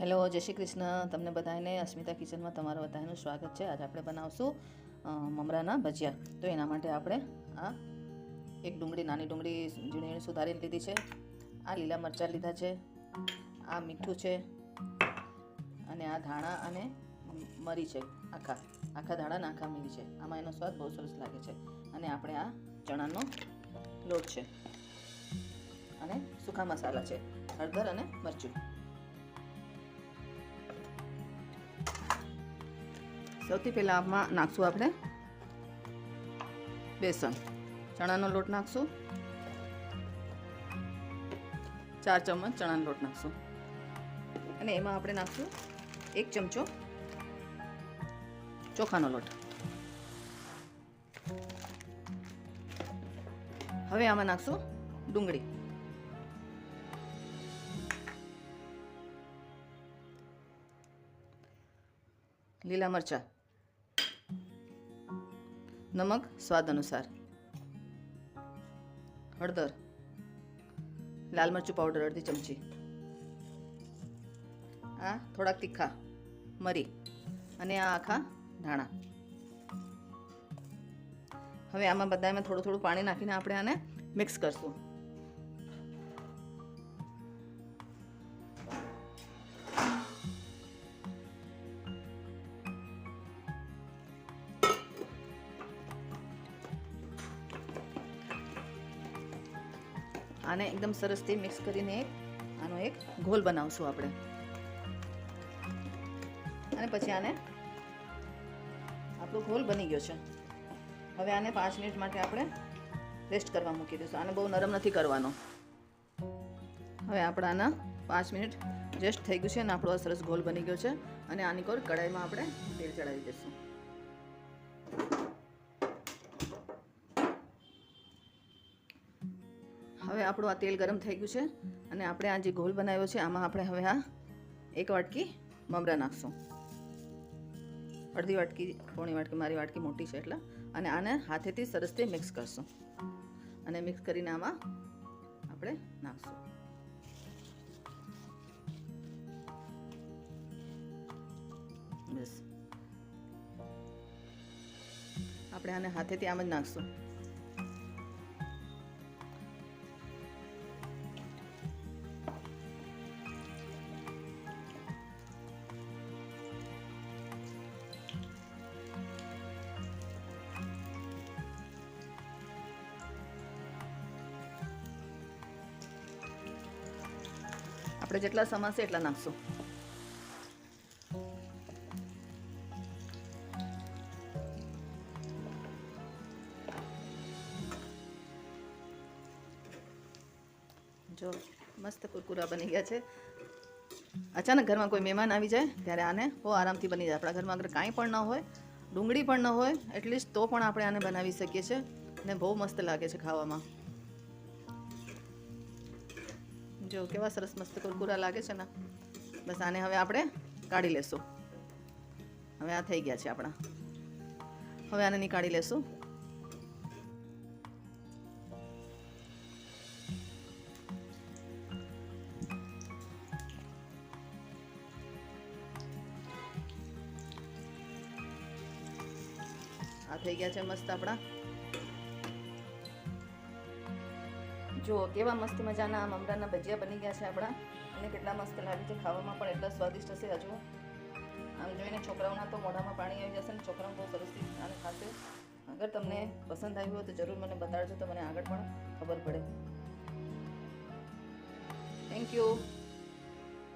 Hello, જય શ્રી કૃષ્ણ. તમને બધાને અસ્મિતા કિચનમાં તમારા બધાનું સ્વાગત છે. આજે આપણે બનાવશું મમરાના ભજીયા. તો એના માટે આપણે આ એક ડુંગળી, નાની ડુંગળી ઝીણી સુધારી લીધી છે. આ લીલા મરચાં લીધા છે. આ મીઠું છે અને આ ધાણા અને મરી છે. આખા ધાણા અને આખા મરી છે. આમાં એનો સ્વાદ બહુ સરસ લાગે છે. અને આપણે આ ચણાનો લોટ છે અને સૂકા મસાલા છે, હળદર અને મરચું. સૌથી પહેલાં આમાં નાખશું આપણે બેસન. ચણાનો લોટ નાખશું, 4 ચમચ ચણાનો લોટ નાખશું અને એમાં આપણે નાખશું 1 ચમચો ચોખાનો લોટ. હવે આમાં નાખશું ડુંગળી, લીલા મરચાં, નમક સ્વાદ અનુસાર, હળદર, લાલ મરચું પાવડર અડધી ચમચી, આ થોડાક તીખા મરી અને આ આખા ધાણા. હવે આમાં બધામાં થોડું થોડું પાણી નાખીને આપણે આને મિક્સ કરશું. આને એકદમ સરસથી મિક્સ કરીને આનો એક ઘોલ બનાવશું આપણે. અને પછી આને આપણો ઘોલ બની ગયો છે. હવે આને 5 મિનિટ માટે આપણે રેસ્ટ કરવા મૂકી દઈશું. આને બહુ નરમ નથી કરવાનો. હવે આપણે આના 5 મિનિટ રેસ્ટ થઈ ગયું છે અને આપણો સરસ ઘોલ બની ગયો છે. અને આની કોર કઢાઈમાં આપણે તેલ ચડાવી દઈશું. હવે આપણું આ તેલ ગરમ થઈ ગયું છે અને આપણે આ જે ઘોલ બનાવ્યો છે આમાં આપણે હવે આ 1 વાટકી મમરા નાખશું. અડધી વાટકી, પોણી વાટકી, મારી વાટકી મોટી છે એટલે. અને આને હાથેથી સરસથી મિક્સ કરશું અને મિક્સ કરીને આમાં આપણે નાખશું. બસ આપણે આને હાથેથી આમ જ નાખશું. આપણે જેટલા સમાશે એટલા નાખશું. જો મસ્ત કુરકુરા બની ગયા છે. અચાનક ઘરમાં કોઈ મહેમાન આવી જાય ત્યારે આને બહુ આરામથી બની જાય. આપણા ઘરમાં અગર કાંઈ પણ ન હોય, ડુંગળી પણ ન હોય એટલીસ્ટ, તો પણ આપણે આને બનાવી શકીએ છીએ અને બહુ મસ્ત લાગે છે ખાવામાં. જો કેવા સરસ મસ્ત કુરકુરા લાગે છે ને. બસ આને હવે આપણે કાઢી લેશું. હવે આ થઈ ગયા છે આપણા. હવે આને નીકાળી લેશું. આ થઈ ગયા છે મસ્ત આપણા. જો કેવા મસ્ત મજાના મમરાના ભજીયા બની ગયા છે આપણા. અને કેટલા મસ્ત લાગે છે, ખાવામાં પણ એટલા સ્વાદિષ્ટ હશે. હજુ આમ જોઈને છોકરાઓના તો મોઢામાં પાણી આવી જશે ને. છોકરાઓ બહુ સરસથી આને ખાશે. અગર તમને પસંદ આવ્યું હોય તો જરૂર મને બતાડજો, તો મને આગળ પણ ખબર પડે. Thank you.